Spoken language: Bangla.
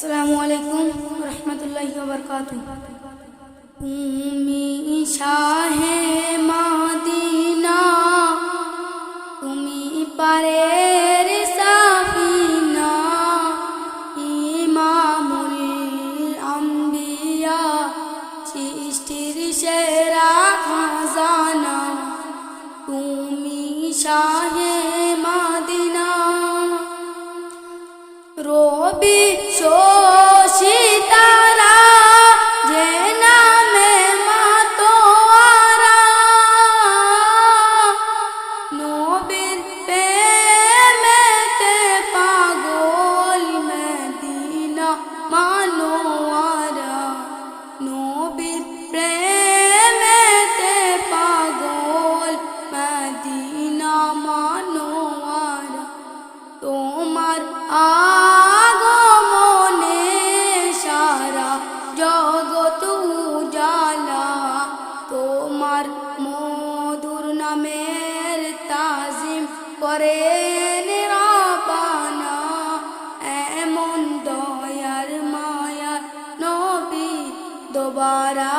আসসালামু আলাইকুম রহমতুল্লাহি ওয়া বারাকাতুহু। তুমি শাহে মদিনা, তুমি পারের সাফিনা, ইমামুল আম্বিয়া, সৃষ্টির সেরা খাজানা। তুমি শাহে মদিনা, রবি শোষিতারা যে নামে মাতোয়ারা, নবীর প্রেমেতে পাগল মদিনা মানোয়ারা, নবীর প্রেমেতে পাগল মদিনা মানোয়ারা। তোমার আগমনে সারা জগৎ উজালা, তোমার মধুর নামের তাজিম করে নিরাপানা। এমন দয়ার মায়ার নবী দোবারা